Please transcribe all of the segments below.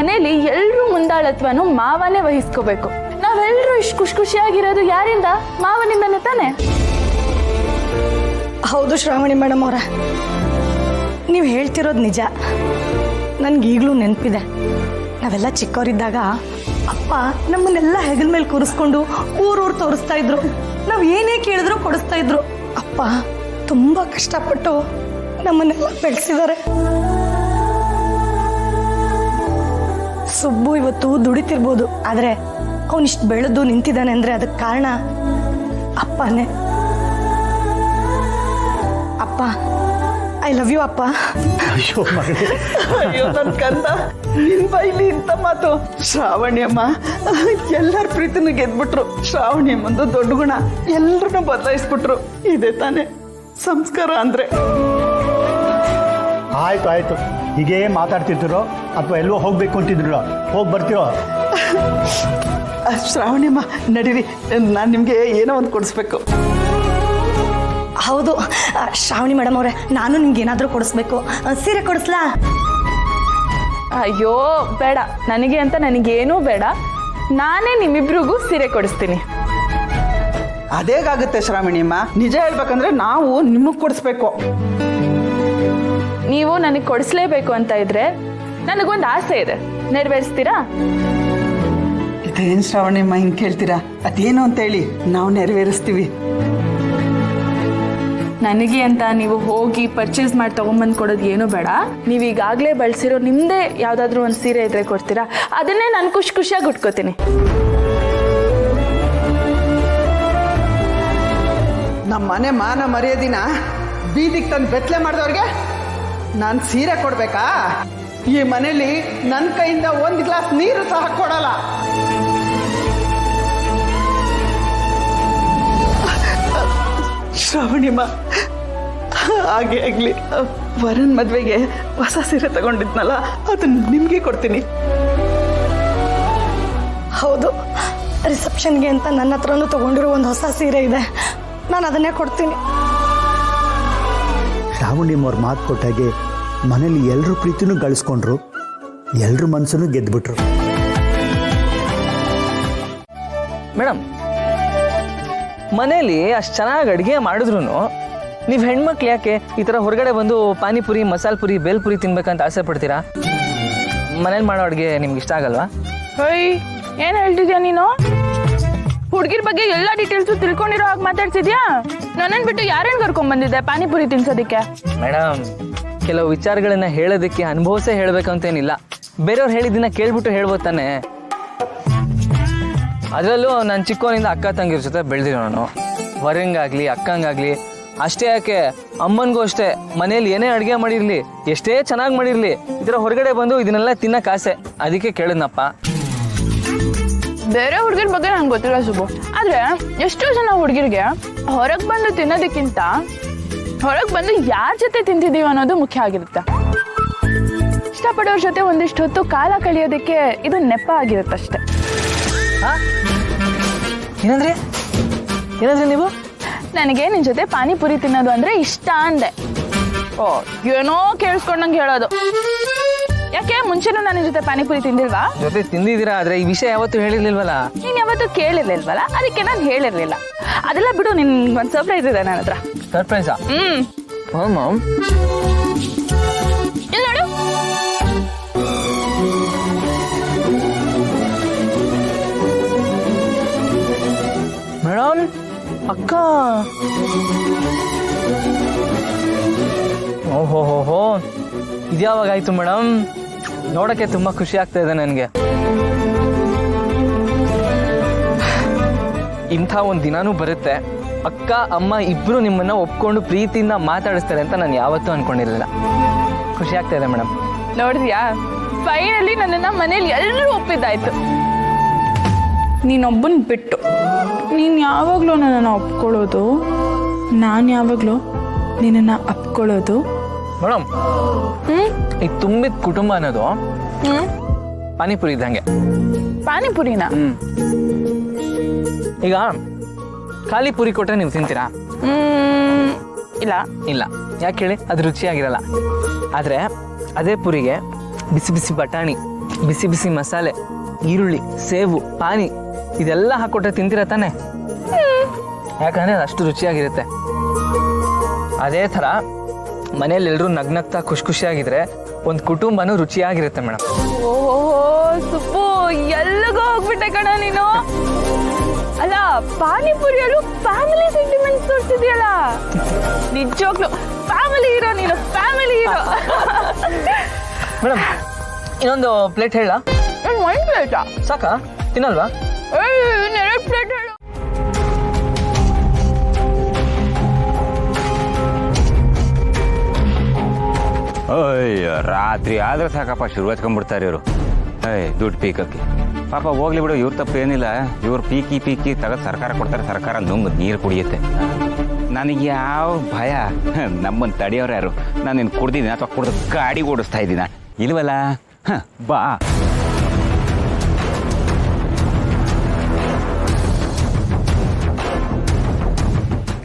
ಮನೇಲಿ ಎಲ್ರೂ ಮುಂದಾಳತ್ವನು ಮಾವನೇ ವಹಿಸ್ಕೋಬೇಕು. ನಾವೆಲ್ಲರೂ ಇಷ್ಟು ಖುಷಿಯಾಗಿರೋದು ಯಾರಿಂದ? ಮಾವನಿಂದನೇ ತಾನೆ. ಹೌದು ಶ್ರಾವಣಿ ಮೇಡಮ್ ಅವರ, ನೀವು ಹೇಳ್ತಿರೋದು ನಿಜ. ನನ್ಗೀಗಲೂ ನೆನಪಿದೆ, ನಾವೆಲ್ಲ ಚಿಕ್ಕವರಿದ್ದಾಗ ಅಪ್ಪ ನಮ್ಮನ್ನೆಲ್ಲ ಹೆಗಲ ಮೇಲೆ ಕೂರಿಸ್ಕೊಂಡು ಊರೂರು ತೋರಿಸ್ತಾ ಇದ್ರು. ನಾವು ಏನೇ ಕೇಳಿದ್ರು ಕೊಡಿಸ್ತಾ ಇದ್ರು. ಅಪ್ಪ ತುಂಬಾ ಕಷ್ಟಪಟ್ಟು ನಮ್ಮನ್ನೆಲ್ಲ ಬೆಳೆಸಿದ್ದಾರೆ. ಸುಬ್ಬು ಇವತ್ತು ದುಡಿತಿರ್ಬೋದು, ಆದ್ರೆ ಅವನಿಷ್ಟು ಬೆಳೆದು ನಿಂತಿದ್ದಾನೆ ಅಂದ್ರೆ ಅದಕ್ಕೆ ಕಾರಣ ಅಪ್ಪನೇ. ಅಪ್ಪ, ಐ ಲವ್ ಯು ಅಪ್ಪ. ಅಯ್ಯೋ ಮಗಳೇ, ಅಯ್ಯೋ ನನ್ನ ಕಂದ, ನಿನ್ ಬೈಲಿ ಇಂಥ ಮಾತು. ಶ್ರಾವಣಿ ಅಮ್ಮ ಎಲ್ಲರ ಪ್ರೀತಿನೂ ಗೆದ್ಬಿಟ್ರು. ಶ್ರಾವಣಿ ಅಮ್ಮಂದು ದೊಡ್ಡ ಗುಣ ಎಲ್ಲರನ್ನೂ ಬದಲಾಯಿಸ್ಬಿಟ್ರು. ಇದೆ ತಾನೆ ಸಂಸ್ಕಾರ ಅಂದ್ರೆ. ಆಯ್ತು ಆಯ್ತು, ಹೀಗೇ ಮಾತಾಡ್ತಿರ್ತಿರೋ ಅಥವಾ ಎಲ್ಲೋ ಹೋಗ್ಬೇಕು ಅಂತಿದ್ರು? ಹೋಗಿ ಬರ್ತಿರೋ? ಶ್ರಾವಣಿ ಅಮ್ಮ ನಡೀರಿ, ನಾನು ನಿಮಗೆ ಏನೋ ಒಂದು ಕೊಡಿಸ್ಬೇಕು. ಹೌದು ಶ್ರಾವಣಿ ಮೇಡಮ್ ಅವರೇ, ನಾನು ನಿಮ್ಗೆ ಏನಾದರೂ ಕೊಡಿಸ್ಬೇಕು. ಸೀರೆ ಕೊಡಿಸ್ಲಾ? ಅಯ್ಯೋ ಬೇಡ, ನನಗೆ ಅಂತ ನನಗೇನೂ ಬೇಡ. ನಾನೇ ನಿಮ್ಮಿಬ್ರಿಗೂ ಸೀರೆ ಕೊಡಿಸ್ತೀನಿ. ಅದೇಗಾಗುತ್ತೆ ಶ್ರಾವಣಿ ಅಮ್ಮ, ನಿಜ ಹೇಳ್ಬೇಕಂದ್ರೆ ನಾವು ನಿಮಗೆ ಕೊಡಿಸ್ಬೇಕು. ನೀವು ನನಗೆ ಕೊಡಿಸ್ಲೇಬೇಕು ಅಂತ ಇದ್ರೆ ನನಗೊಂದು ಆಸೆ ಇದೆ, ನೆರವೇರಿಸ್ತೀರಾ? ಇದೇನು ಶ್ರಾವಣಿ ಅಮ್ಮ ಹಿಂಗೆ ಕೇಳ್ತೀರಾ? ಅದೇನು ಅಂತ ಹೇಳಿ ನಾವು ನೆರವೇರಿಸ್ತೀವಿ. ನನಗೆ ಅಂತ ನೀವು ಹೋಗಿ ಪರ್ಚೇಸ್ ಮಾಡಿ ತೊಗೊಂಬಂದು ಕೊಡೋದು ಏನೂ ಬೇಡ. ನೀವು ಈಗಾಗಲೇ ಬಳಸಿರೋ ನಿಮ್ಮದೇ ಯಾವುದಾದ್ರೂ ಒಂದು ಸೀರೆ ಇದ್ರೆ ಕೊಡ್ತೀರಾ? ಅದನ್ನೇ ನಾನು ಖುಷಿಯಾಗಿ ಉಟ್ಕೋತೀನಿ. ನಮ್ಮ ಮನೆ ಮಾನ ಮರ್ಯಾದಿನ ಬೀದಿಗೆ ತಂದು ಬೆತ್ತಲೆ ಮಾಡಿದವ್ರಿಗೆ ನಾನು ಸೀರೆ ಕೊಡ್ಬೇಕಾ? ಈ ಮನೇಲಿ ನನ್ನ ಕೈಯಿಂದ ಒಂದು ಗ್ಲಾಸ್ ನೀರು ಸಹ ಕೊಡಲ್ಲ. ಶ್ರಾವಣಿಮ್ಮ, ಹಾಗೆ ಆಗಲಿ. ವರನ್ ಮದುವೆಗೆ ಹೊಸ ಸೀರೆ ತಗೊಂಡಿದ್ನಲ್ಲ, ಅದನ್ನ ನಿಮಗೆ ಕೊಡ್ತೀನಿ. ಹೌದು, ರಿಸೆಪ್ಷನ್ಗೆ ಅಂತ ನನ್ನ ಹತ್ರನೂ ತಗೊಂಡಿರೋ ಒಂದು ಹೊಸ ಸೀರೆ ಇದೆ, ನಾನು ಅದನ್ನೇ ಕೊಡ್ತೀನಿ. ಶ್ರಾವಣಿಯಮ್ಮವ್ರ ಮಾತು ಕೊಟ್ಟಾಗೆ ಮನೇಲಿ ಎಲ್ಲರೂ ಪ್ರೀತಿನೂ ಗಳಿಸ್ಕೊಂಡ್ರು, ಎಲ್ಲರ ಮನಸ್ಸನ್ನು ಗೆದ್ಬಿಟ್ರು. ಮೇಡಮ್, ಮನೇಲಿ ಅಷ್ಟು ಚೆನ್ನಾಗಿ ಅಡುಗೆ ಮಾಡಿದ್ರು ನೀವು ಹೆಣ್ಮಕ್ಳು ಯಾಕೆ ಈ ಥರ ಹೊರಗಡೆ ಬಂದು ಪಾನಿಪುರಿ, ಮಸಾಲೆ ಪುರಿ, ಬೇಲ್ಪುರಿ ತಿನ್ಬೇಕಂತ ಆಸೆ ಪಡ್ತೀರಾ? ಮನೇಲಿ ಮಾಡೋ ಅಡುಗೆ ನಿಮ್ಗೆ ಇಷ್ಟ ಆಗಲ್ವಾ? ಹೊಯ್, ಏನು ಹೇಳ್ತಿದ್ಯಾ ನೀನು? ಹುಡುಗಿರ ಬಗ್ಗೆ ಎಲ್ಲ ಡೀಟೇಲ್ಸು ತಿಳ್ಕೊಂಡಿರೋ ಹಾಗೆ ಮಾತಾಡ್ತಿದ್ಯಾ? ನನ್ನನ್ನು ಬಿಟ್ಟು ಯಾರೇನು ಕರ್ಕೊಂಡ್ಬಂದಿದ್ದೆ ಪಾನಿಪುರಿ ತಿನ್ಸೋದಕ್ಕೆ? ಮೇಡಮ್, ಕೆಲವು ವಿಚಾರಗಳನ್ನ ಹೇಳೋದಕ್ಕೆ ಅನುಭವಿಸೇ ಹೇಳ್ಬೇಕಂತೇನಿಲ್ಲ. ಬೇರೆಯವ್ರು ಹೇಳಿದ್ದನ್ನ ಕೇಳ್ಬಿಟ್ಟು ಹೇಳ್ಬೋದು ತಾನೆ. ಅದರಲ್ಲೂ ನಾನು ಚಿಕ್ಕವನಿಂದ ಅಕ್ಕ ತಂಗಿರ ಜೊತೆ ಬೆಳೆದಿರೋ ನಾನು. ವರಂಗಾಗ್ಲಿ ಅಕ್ಕಂಗಾಗ್ಲಿ ಅಷ್ಟೇ ಯಾಕೆ, ಅಮ್ಮನಿಗೂ ಅಷ್ಟೇ. ಮನೇಲಿ ಏನೇ ಅಡುಗೆ ಮಾಡಿರಲಿ, ಎಷ್ಟೇ ಚೆನ್ನಾಗಿ ಮಾಡಿರಲಿ, ಈ ಥರ ಹೊರಗಡೆ ಬಂದು ಇದನ್ನೆಲ್ಲ ತಿನ್ನಕ್ಕೆ ಆಸೆ. ಅದಕ್ಕೆ ಕೇಳಿದ್ನಪ್ಪ. ಬೇರೆ ಹುಡುಗಿರ ಬಗ್ಗೆ ನಂಗೆ ಗೊತ್ತಿಲ್ಲ ಸುಬ್ಬು, ಆದರೆ ಎಷ್ಟೋ ಜನ ಹುಡುಗಿರಿಗೆ ಹೊರಗೆ ಬಂದು ತಿನ್ನೋದಕ್ಕಿಂತ ಹೊರಗೆ ಬಂದು ಯಾರ ಜೊತೆ ತಿಂತಿದ್ದೀವಿ ಅನ್ನೋದು ಮುಖ್ಯ ಆಗಿರುತ್ತೆ. ಇಷ್ಟಪಡೋರ ಜೊತೆ ಒಂದಿಷ್ಟು ಹೊತ್ತು ಕಾಲ ಕಳೆಯೋದಕ್ಕೆ ಇದು ನೆಪ ಆಗಿರುತ್ತಷ್ಟೆ. ಏನಂದ್ರೆ ನೀವು? ನನಗೆ ನಿನ್ನ ಜೊತೆ ಪಾನಿಪುರಿ ತಿನ್ನೋದು ಅಂದರೆ ಇಷ್ಟ ಅಂದೆ. ಓ, ಏನೋ ಕೇಳಿಸ್ಕೊಂಡಂಗೆ ಹೇಳೋದು. ಯಾಕೆ ಮುಂಚೆನೂ ನನ್ನ ಜೊತೆ ಪಾನಿಪುರಿ ತಿಂದಿಲ್ವಾ? ಜೊತೆ ತಿಂದಿದ್ದೀರಾ, ಆದರೆ ಈ ವಿಷಯ ಯಾವತ್ತೂ ಹೇಳಿರ್ಲಿಲ್ವಲ್ಲ. ನೀನು ಯಾವತ್ತೂ ಕೇಳಿರ್ಲಿಲ್ವಲ್ಲ, ಅದಕ್ಕೆ ನಾನು ಹೇಳಿರ್ಲಿಲ್ಲ. ಅದೆಲ್ಲ ಬಿಡು, ನಿನ್ ಒಂದು ಸರ್ಪ್ರೈಸ್ ಇದೆ ನನ್ನ ಹತ್ರ. ಸರ್ಪ್ರೈಸಾ? ಮಾಮ್, ಇಲ್ಲ ನೋಡು. ಮೇಡಮ್, ಅಕ್ಕ. ಓಹೋ, ಇದ್ಯಾವಾಗ ಆಯ್ತು ಮೇಡಮ್? ನೋಡಕ್ಕೆ ತುಂಬಾ ಖುಷಿ ಆಗ್ತಾ ಇದೆ ನನಗೆ. ಇಂಥ ಒಂದು ದಿನಾನೂ ಬರುತ್ತೆ, ಅಕ್ಕ ಅಮ್ಮ ಇಬ್ರು ನಿಮ್ಮನ್ನ ಒಪ್ಕೊಂಡು ಪ್ರೀತಿಯಿಂದ ಮಾತಾಡಿಸ್ತಾರೆ ಅಂತ ನಾನು ಯಾವತ್ತೂ ಅನ್ಕೊಂಡಿರಲಿಲ್ಲ. ಖುಷಿ ಆಗ್ತಾ ಇದೆ ಮೇಡಮ್. ನೋಡಿದ್ಯಾ, ಫೈನಲಿ ನನ್ನನ್ನು ಮನೇಲಿ ಎಲ್ಲರೂ ಒಪ್ಪಿದ್ದಾಯ್ತು. ನೀನೊಬ್ಬನ ಬಿಟ್ಟು ನೀನು ಯಾವಾಗಲೂ ನನ್ನನ್ನು ಒಪ್ಕೊಳ್ಳೋದು, ನಾನು ಯಾವಾಗಲೂ ನಿನ್ನನ್ನು ಅಪ್ಕೊಳ್ಳೋದು. ಮೇಡಮ್, ಈ ತುಂಬಿದ ಕುಟುಂಬ ಅನ್ನೋದು ಪಾನಿಪುರಿ ಇದ್ದಂಗೆ. ಪಾನಿಪುರಿನ? ಈಗ ಖಾಲಿ ಪುರಿ ಕೊಟ್ಟರೆ ನೀವು ತಿಂತೀರಾ? ಇಲ್ಲ ಇಲ್ಲ. ಯಾಕೆ ಹೇಳಿ? ಅದು ರುಚಿಯಾಗಿರಲ್ಲ. ಆದರೆ ಅದೇ ಪುರಿಗೆ ಬಿಸಿ ಬಿಸಿ ಬಟಾಣಿ, ಬಿಸಿ ಬಿಸಿ ಮಸಾಲೆ, ಈರುಳ್ಳಿ, ಸೇವು, ಪಾನಿ ಇದೆಲ್ಲ ಹಾಕ್ಕೊಟ್ರೆ ತಿಂತೀರ ತಾನೆ? ಯಾಕಂದ್ರೆ ಅದು ಅಷ್ಟು ರುಚಿಯಾಗಿರುತ್ತೆ. ಅದೇ ಥರ ಮನೇಲಿ ಎಲ್ಲರೂ ನಗ್ನಗ್ತಾ ಖುಷಿ ಖುಷಿಯಾಗಿದ್ರೆ ಒಂದು ಕುಟುಂಬನೂ ರುಚಿಯಾಗಿರುತ್ತೆ ಮೇಡಮ್. ಓಹೋ ಸುಬ್ಬು, ಎಲ್ಲಿಗೋ ಹೋಗ್ಬಿಟ್ಟೆ ಕಣ ನೀನು. ಅಲ್ಲ, ಪಾನಿಪುರಿಯಲ್ಲೂ ಫ್ಯಾಮಿಲಿ ಸೆಂಟಿಮೆಂಟ್ಸ್ ತೋರಿಸಿದ್ಯಲ್ಲ. ನಿಜವಾಗ್ಲು ಫ್ಯಾಮಿಲಿ ಹೀರೋ ನೀನು, ಫ್ಯಾಮಿಲಿ ಹೀರೋ. ಮೇಡಮ್ ಇನ್ನೊಂದು ಪ್ಲೇಟ್ ಹೇಳ? ಒಂದು ಪ್ಲೇಟಾ? ಸಾಕಾ? ತಿನ್ನಲ್ವಾ? ಎರಡು ಪ್ಲೇಟ್ ಹೇಳು. ಅಯ್ಯೋ, ರಾತ್ರಿ ಆದ್ರೆ ಸಾಕಪ್ಪ ಶುರು ಹಚ್ಕೊಂಡ್ಬಿಡ್ತಾರೆ ಇವರು. ದುಡ್ಡು ಪೀಕಕ್ಕೆ ಪಾಪ ಹೋಗ್ಲಿ ಬಿಡು, ಇವ್ರ ತಪ್ಪು ಏನಿಲ್ಲ. ಇವ್ರು ಪೀಕಿ ತೆಗೆದು ಸರ್ಕಾರ ಕೊಡ್ತಾರೆ, ಸರ್ಕಾರ ನುಂಗ್ ನೀರು ಕುಡಿಯುತ್ತೆ. ನನಗೆ ಯಾವ ಭಯ? ನಮ್ಮನ್ನು ತಡೆಯೋರು ಯಾರು? ನಾನು ನಿನ್ನ ಕುಡ್ದಿದ್ದೀನಿ ಅಥವಾ ಕುಡ್ದು ಗಾಡಿ ಓಡಿಸ್ತಾ ಇದ್ದೀನ? ಇಲ್ವಲ್ಲ. ಬಾ.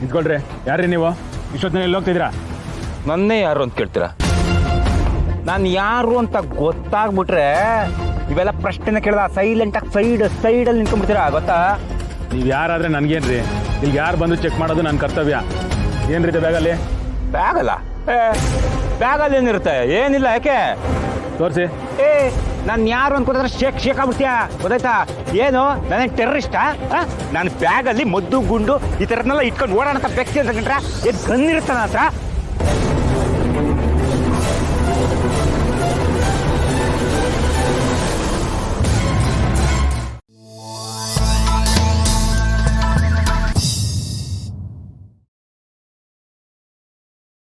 ನಿಂತ್ಕೊಳ್ರಿ. ಯಾರ್ರಿ ನೀವು? ಇಷ್ಟೊತ್ತಿನ ಎಲ್ಲಿ ಹೋಗ್ತಿದ್ದೀರಾ? ನನ್ನೇ ಯಾರು ಅಂತ ಕೇಳ್ತೀರಾ? ನಾನು ಯಾರು ಅಂತ ಗೊತ್ತಾಗ್ಬಿಟ್ರೆ ಇವೆಲ್ಲ ಪ್ರಶ್ನೆ ಕೇಳ್ದ ಸೈಲೆಂಟಾಗಿ ಸೈಡಲ್ಲಿ ನಿಂತ್ಕೊಂಡ್ಬಿಡ್ತೀರಾ, ಗೊತ್ತಾ? ನೀವು ಯಾರಾದ್ರೆ ನನಗೇನ್ರಿ? ಇಲ್ಲಿ ಯಾರು ಬಂದು ಚೆಕ್ ಮಾಡೋದು ನನ್ನ ಕರ್ತವ್ಯ. ಏನ್ರಿ ಇದೆ ಬ್ಯಾಗಲ್ಲಿ? ಬ್ಯಾಗಲ್ಲ? ಬ್ಯಾಗಲ್ಲಿ ಏನಿರುತ್ತೆ? ಏನಿಲ್ಲ. ಯಾಕೆ? ತೋರಿಸಿ. ನಾನು ಯಾರು ಅನ್ಕೋದ್ರೆ ಶೇಕ್ ಆಗ್ಬಿಡ್ತೀಯಾ, ಗೊತ್ತಾಯ್ತಾ? ಏನು ನಾನೇನು ಟೆರರಿಸ್ಟಾ? ನಾನು ಬ್ಯಾಗಲ್ಲಿ ಮದ್ದು ಗುಂಡು ಈ ಥರದ್ನೆಲ್ಲ ಇಟ್ಕೊಂಡು ಓಡಾಡಂತ ವ್ಯಕ್ತಿ ಅಂತ ಕಂಡ್ರೆ ಏನು ಗನ್ ಇರುತ್ತೆ ನನ್ನ ಹತ್ರ?